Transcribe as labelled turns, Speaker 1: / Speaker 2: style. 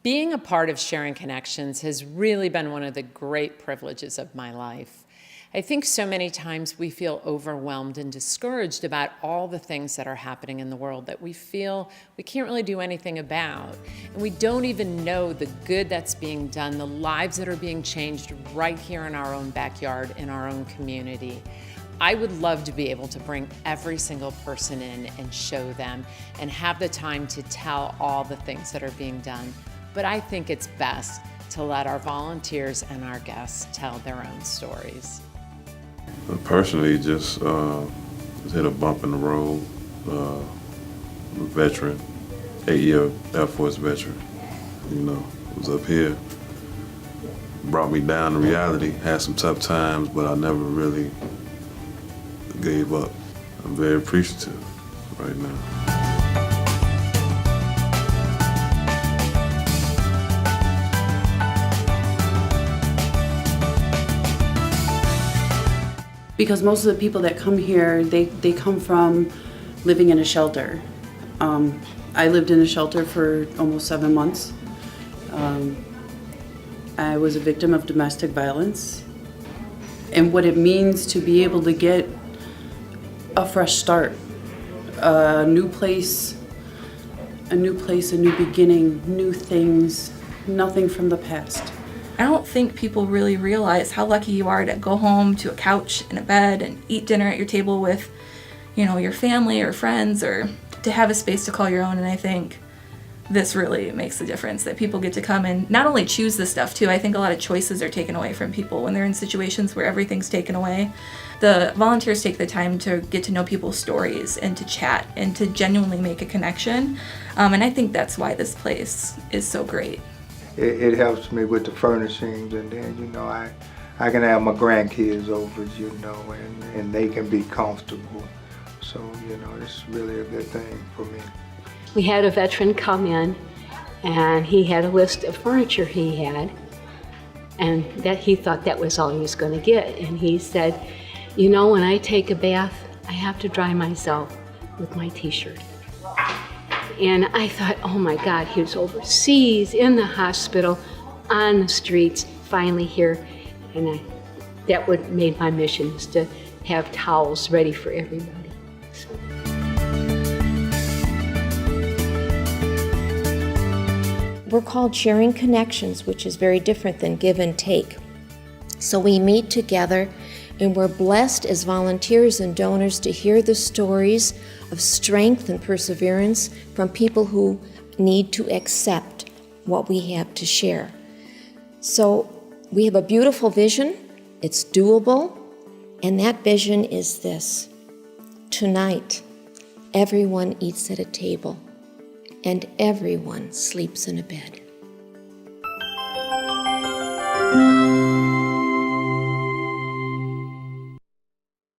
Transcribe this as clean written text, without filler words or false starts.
Speaker 1: Being a part of Sharing Connections has really been one of the great privileges of my life. I think so many times we feel overwhelmed and discouraged about all the things that are happening in the world that we feel we can't really do anything about. And we don't even know the good that's being done, the lives that are being changed right here in our own backyard, in our own community. I would love to be able to bring every single person in and show them and have the time to tell all the things that are being done. But I think it's best to let our volunteers and our guests tell their own stories.
Speaker 2: Personally, just hit a bump in the road. Veteran, 8-year Air Force veteran. You know, was up here, brought me down to reality. Had some tough times, but I never really gave up. I'm very appreciative right now.
Speaker 3: Because most of the people that come here, they come from living in a shelter. I lived in a shelter for almost 7 months. I was a victim of domestic violence. And what it means to be able to get a fresh start, a new place, a new beginning, new things, nothing from the past.
Speaker 4: I don't think people really realize how lucky you are to go home to a couch and a bed and eat dinner at your table with, you know, your family or friends, or to have a space to call your own. And I think this really makes a difference, that people get to come and not only choose this stuff too. I think a lot of choices are taken away from people when they're in situations where everything's taken away. The volunteers take the time to get to know people's stories and to chat and to genuinely make a connection. And I think that's why this place is so great.
Speaker 5: It helps me with the furnishings, and then, you know, I can have my grandkids over, you know, and they can be comfortable. So, you know, it's really a good thing for me.
Speaker 6: We had a veteran come in, and he had a list of furniture he had, and that he thought that was all he was going to get. And he said, you know, when I take a bath, I have to dry myself with my t-shirt. And I thought, oh my God, he was overseas, in the hospital, on the streets, finally here. And that what made my mission, is to have towels ready for everybody. So.
Speaker 7: We're called Sharing Connections, which is very different than give and take. So we meet together, and we're blessed as volunteers and donors to hear the stories of strength and perseverance from people who need to accept what we have to share. So we have a beautiful vision, it's doable, and that vision is this: tonight, everyone eats at a table, and everyone sleeps in a bed.